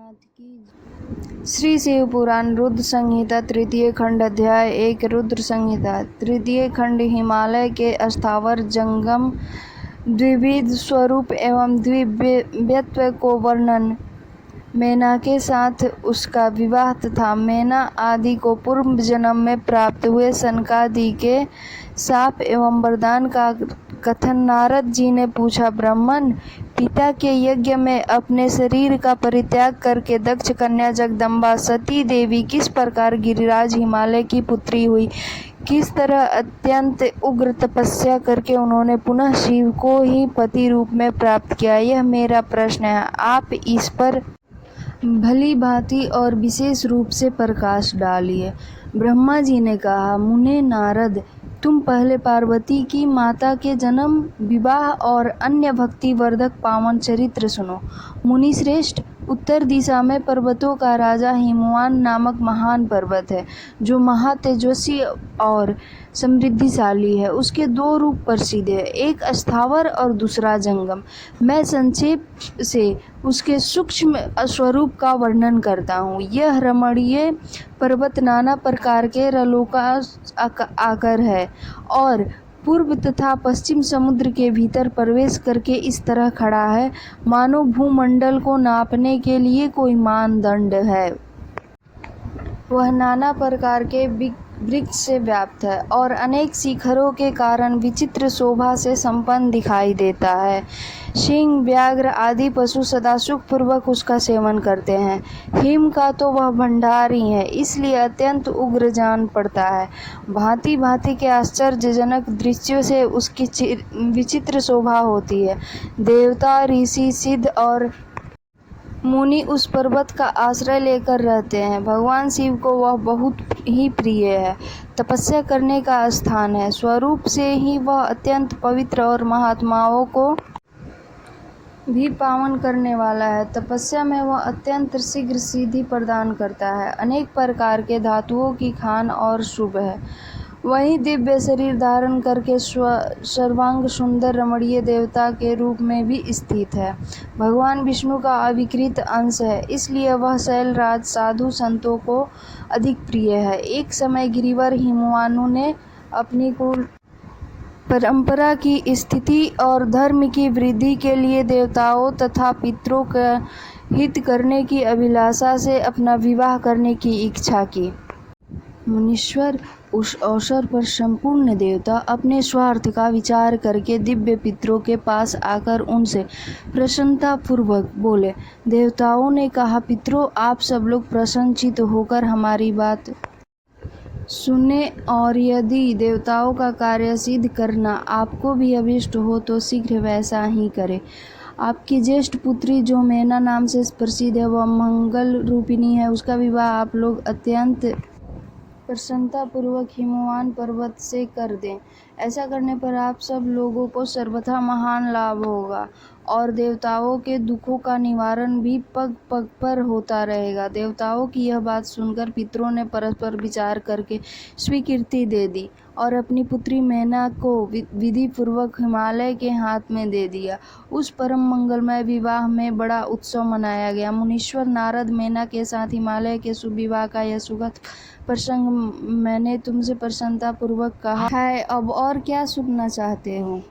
नाथ की। श्री शिव पुराण रुद्र संहिता तृतीय खंड अध्याय 1 रुद्र संहिता तृतीय खंड हिमालय के अस्थावर जंगम द्विविध स्वरूप एवं द्विव्यत्व को वर्णन। मैना के साथ उसका विवाह तथा मैना आदि को पूर्व जन्म में प्राप्त हुए सनकादि के शाप एवं वरदान का कथन। नारद जी ने पूछा, ब्राह्मण, पिता के यज्ञ में अपने शरीर का परित्याग करके दक्ष कन्या जगदम्बा सती देवी किस प्रकार गिरिराज हिमालय की पुत्री हुई? किस तरह अत्यंत उग्र तपस्या करके उन्होंने पुनः शिव को ही पति रूप में प्राप्त किया? यह मेरा प्रश्न है, आप इस पर भली भांति और विशेष रूप से प्रकाश डालिए। ब्रह्मा जी ने कहा, मुने नारद, तुम पहले पार्वती की माता के जन्म, विवाह और अन्य भक्ति वर्धक पावन चरित्र सुनो। मुनि श्रेष्ठ, उत्तर दिशा में पर्वतों का राजा हिमवान नामक महान पर्वत है, जो महातेजस्वी और समृद्धिशाली है। उसके दो रूप प्रसिद्ध है, एक अस्थावर और दूसरा जंगम। मैं संक्षेप से उसके सूक्ष्म स्वरूप का वर्णन करता हूँ। यह रमणीय पर्वत नाना प्रकार के रलों आकर है और पूर्व तथा पश्चिम समुद्र के भीतर प्रवेश करके इस तरह खड़ा है मानो भूमंडल को नापने के लिए कोई मानदंड है। वह नाना प्रकार के वृक्ष से व्याप्त है और अनेक शिखरों के कारण विचित्र शोभा से संपन्न दिखाई देता है। सिंह, व्याघ्र आदि पशु सदा सुखपूर्वक उसका सेवन करते हैं। हिम का तो वह भंडार ही है, इसलिए अत्यंत उग्र जान पड़ता है। भांति भांति के आश्चर्यजनक दृश्यों से उसकी विचित्र शोभा होती है। देवता, ऋषि, सिद्ध और मुनि उस पर्वत का आश्रय लेकर रहते हैं। भगवान शिव को वह बहुत ही प्रिय है, तपस्या करने का स्थान है। स्वरूप से ही वह अत्यंत पवित्र और महात्माओं को भी पावन करने वाला है। तपस्या में वह अत्यंत शीघ्र सिद्धि प्रदान करता है, अनेक प्रकार के धातुओं की खान और शुभ है। वहीं दिव्य शरीर धारण करके सर्वांग सुंदर रमणीय देवता के रूप में भी स्थित है। भगवान विष्णु का अविकृत अंश है, इसलिए वह शैलराज साधु संतों को अधिक प्रिय है। एक समय गिरिवर हिमवानु ने अपनी कुल परंपरा की स्थिति और धर्म की वृद्धि के लिए देवताओं तथा पितरों का हित करने की अभिलाषा से अपना विवाह करने की इच्छा की। मुनीश्वर, उस अवसर पर संपूर्ण देवता अपने स्वार्थ का विचार करके दिव्य पितरों के पास आकर उनसे प्रसन्नता पूर्वक बोले। देवताओं ने कहा, पितरों, आप सब लोग प्रसन्नचित्त होकर हमारी बात सुने और यदि देवताओं का कार्य सिद्ध करना आपको भी अभिष्ट हो तो शीघ्र वैसा ही करें। आपकी ज्येष्ठ पुत्री जो मैना नाम से प्रसिद्ध है, वह मंगल रूपिणी है। उसका विवाह आप लोग अत्यंत प्रसन्नता पूर्वक हिमवान पर्वत से कर दें। ऐसा करने पर आप सब लोगों को सर्वथा महान लाभ होगा और देवताओं के दुखों का निवारण भी पग पग पर होता रहेगा। देवताओं की यह बात सुनकर पितरों ने परस्पर विचार करके स्वीकृति दे दी और अपनी पुत्री मैना को विधि पूर्वक हिमालय के हाथ में दे दिया। उस परम मंगलमय विवाह में बड़ा उत्सव मनाया गया। मुनीश्वर नारद, मैना के साथ हिमालय के शुभ विवाह का यह सुखद प्रसंग मैंने तुमसे प्रसन्नता पूर्वक कहा है, अब और क्या सुनना चाहते हो?